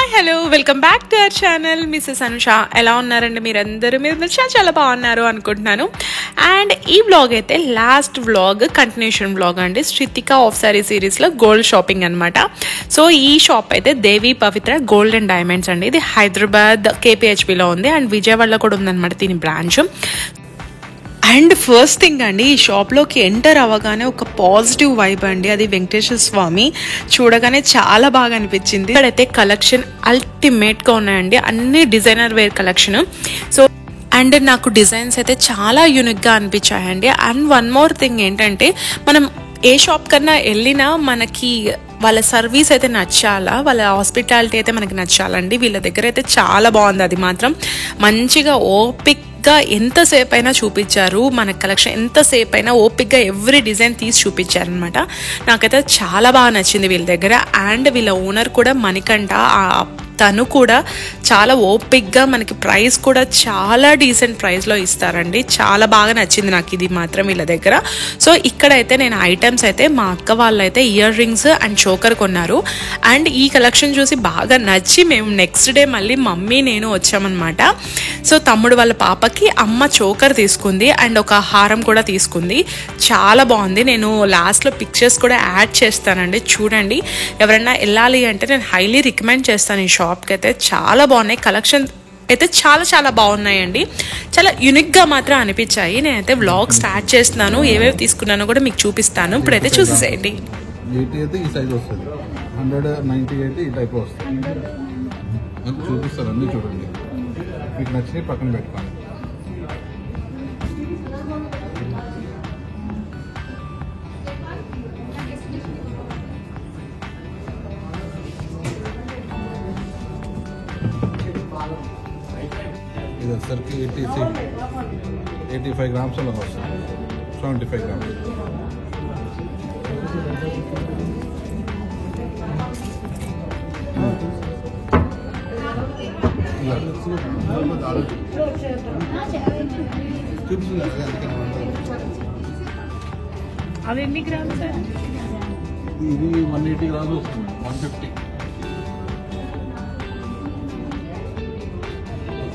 Hi hello welcome back to our channel Mrs Anusha. ఎలా ఉన్నారండి మీరందరూ? మీరు చాలా బాగున్నారు అనుకుంటున్నాను. అండ్ ఈ వ్లాగ్ అయితే లాస్ట్ వ్లాగ్ కంటిన్యూషన్ వ్లాగ్ అండి, శ్రితిక ఆఫ్ సారీ సిరీస్లో గోల్డ్ షాపింగ్ అనమాట. సో ఈ షాప్ అయితే దేవి పవిత్ర గోల్డ్ అండ్ డైమండ్స్ అండి. ఇది హైదరాబాద్ KPHBలో ఉంది అండ్ విజయవాడలో కూడా ఉందన్నమాట దీని బ్రాంచ్. అండ్ ఫస్ట్ థింగ్ అండి, ఈ షాప్లోకి ఎంటర్ అవ్వగానే ఒక పాజిటివ్ వైబ్ అండి, అది వెంకటేశ్వర స్వామి చూడగానే చాలా బాగా అనిపించింది. ఇక్కడైతే కలెక్షన్ అల్టిమేట్గా ఉన్నాయండి, అన్ని designer wear collection. So and నాకు డిజైన్స్ అయితే చాలా యూనిక్గా అనిపించాయండి. అండ్ వన్ మోర్ థింగ్ ఏంటంటే, మనం ఏ షాప్ కన్నా వెళ్ళినా మనకి వాళ్ళ సర్వీస్ అయితే నచ్చాలా, వాళ్ళ హాస్పిటాలిటీ అయితే మనకి నచ్చాలండి. వీళ్ళ దగ్గర అయితే చాలా బాగుంది. అది మాత్రం మంచిగా ఓపిక్గా ఎంతసేపు అయినా చూపించారు, మన కలెక్షన్ ఎంతసేపు అయినా ఓపిక్గా ఎవ్రీ డిజైన్ తీసి చూపించారనమాట. నాకైతే చాలా బాగా నచ్చింది వీళ్ళ దగ్గర. అండ్ వీళ్ళ ఓనర్ కూడా మణికంఠ, తను కూడా చాలా ఓపిక్గా మనకి ప్రైస్ కూడా చాలా డీసెంట్ ప్రైస్లో ఇస్తారండి. చాలా బాగా నచ్చింది నాకు ఇది మాత్రం వీళ్ళ దగ్గర. సో ఇక్కడైతే నేను ఐటమ్స్ అయితే మా అక్క వాళ్ళు అయితే ఇయర్ రింగ్స్ అండ్ చోకర్ కొన్నారు. అండ్ ఈ కలెక్షన్ చూసి బాగా నచ్చి మేము నెక్స్ట్ డే మళ్ళీ మమ్మీ నేను వచ్చామన్నమాట. సో తమ్ముడు వాళ్ళ పాపకి అమ్మ చోకర్ తీసుకుంది అండ్ ఒక హారం కూడా తీసుకుంది. చాలా బాగుంది. నేను లాస్ట్లో పిక్చర్స్ కూడా యాడ్ చేస్తానండి, చూడండి. ఎవరైనా వెళ్ళాలి అంటే నేను హైలీ రికమెండ్ చేస్తాను. ఈ షాప్కి అయితే చాలా బాగున్నాయి, కలెక్షన్ అయితే చాలా చాలా బాగున్నాయండి. చాలా యూనిక్గా మాత్రం అనిపించాయి. నేనైతే వ్లాగ్ స్టార్ట్ చేస్తున్నాను, ఏవేవి తీసుకున్నానో కూడా మీకు చూపిస్తాను. ఇప్పుడైతే చూసేసేయండి. చూపిస్తారు అన్నీ చూడండి, మీకు నచ్చినవి పక్కన పెట్టుకోండి. ఇది వచ్చరికి 85 గ్రామ్స్ అలా వస్తుంది, 75 గ్రామ్స్. అవి ఎన్ని గ్రామ్స్? ఇది 180 గ్రామ్స్ వస్తుంది, 150.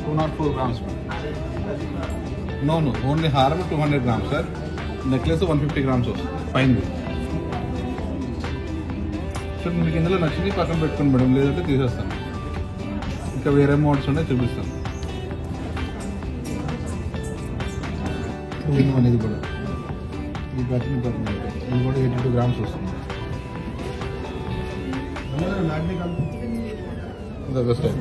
204 grams. No, only హారం 200 grams సార్. నెక్లెస్ 150 grams వస్తుంది ఫైన్. సార్ మీకు ఇందులో నచ్చింది పక్కన పెట్టుకుని మేడం, లేదంటే తీసేస్తాను. ఇంకా వేరే మోడల్స్ ఉన్నాయి చూపిస్తాను. ఇది కూడా ఈ ప్యాటర్న్ పక్కన ఇది కూడా 82 grams వస్తుంది. బెస్ట్ టైం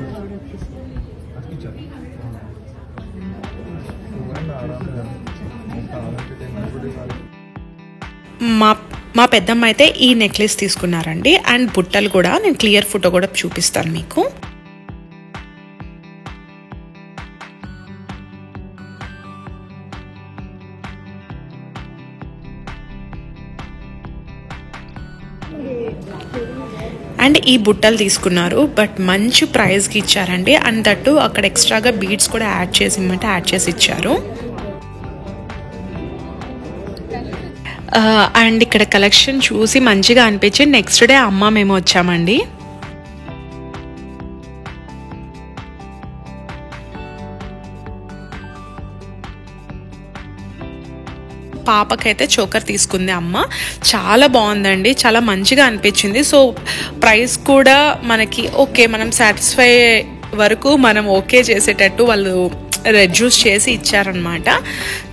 మా పెద్దమ్మ అయితే ఈ నెక్లెస్ తీసుకున్నారండి. అండ్ బుట్టలు కూడా నేను క్లియర్ ఫోటో కూడా చూపిస్తాను మీకు. అండ్ ఈ బుట్టలు తీసుకున్నారు, బట్ మంచి ప్రైస్కి ఇచ్చారండి. అండ్ దట్టు అక్కడ ఎక్స్ట్రాగా బీడ్స్ కూడా యాడ్ చేసి ఇచ్చారు. అండ్ ఇక్కడ కలెక్షన్ చూసి మంచిగా అనిపించి నెక్స్ట్ డే అమ్మ మేము వచ్చామండి. పాపకైతే చోకర్ తీసుకుంది అమ్మ. చాలా బాగుందండి, చాలా మంచిగా అనిపించింది. సో ప్రైస్ కూడా మనకి ఓకే, మనం సాటిస్ఫై వరకు మనం ఓకే చేసేటట్టు వాళ్ళు రెడ్యూస్ చేసి ఇచ్చారనమాట.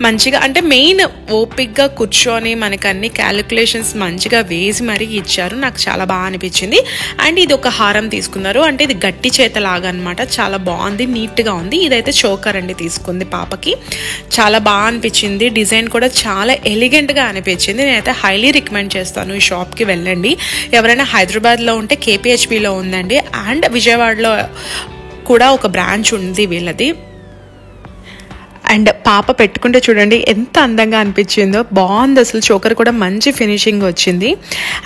మంచిగా అంటే మెయిన్ ఓపిక్గా కూర్చొని మనకు అన్ని క్యాలిక్యులేషన్స్ మంచిగా వేసి మరీ ఇచ్చారు. నాకు చాలా బాగా అనిపించింది. అండ్ ఇది ఒక హారం తీసుకున్నారు, అంటే ఇది గట్టి చేతలాగా అనమాట. చాలా బాగుంది, నీట్గా ఉంది. ఇదైతే చోకర్ అండి తీసుకుంది పాపకి. చాలా బాగా అనిపించింది, డిజైన్ కూడా చాలా ఎలిగెంట్గా అనిపించింది. నేనైతే హైలీ రికమెండ్ చేస్తాను, ఈ షాప్కి వెళ్ళండి. ఎవరైనా హైదరాబాద్లో ఉంటే KPHBలో ఉందండి. అండ్ విజయవాడలో కూడా ఒక బ్రాంచ్ ఉంది వీళ్ళది. అండ్ పాప పెట్టుకుంటే చూడండి ఎంత అందంగా అనిపించిందో, బాగుంది అసలు. చోకర్ కూడా మంచి ఫినిషింగ్ వచ్చింది.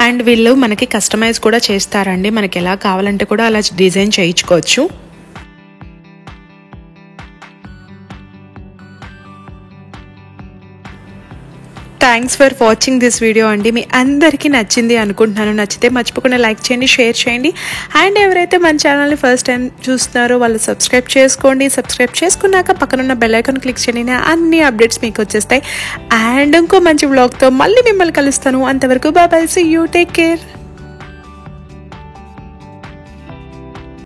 అండ్ వీళ్ళు మనకి కస్టమైజ్ కూడా చేస్తారండి, మనకి ఎలా కావాలంటే కూడా అలా డిజైన్ చేయించుకోవచ్చు. Thanks for watching this video అండి. మీ అందరికీ నచ్చింది అనుకుంటున్నాను. నచ్చితే మర్చిపోకుండా లైక్ చేయండి, షేర్ చేయండి. అండ్ ఎవరైతే మన ఛానల్ని ఫస్ట్ టైం చూస్తున్నారో వాళ్ళు సబ్స్క్రైబ్ చేసుకోండి. సబ్స్క్రైబ్ చేసుకున్నాక పక్కనున్న బెల్ ఐకాన్ క్లిక్ చేయండి. అన్ని అప్డేట్స్ మీకు వచ్చేస్తాయి. అండ్ ఇంకో మంచి వ్లాగ్తో మళ్ళీ మిమ్మల్ని కలుస్తాను. అంతవరకు bye, see you, take care.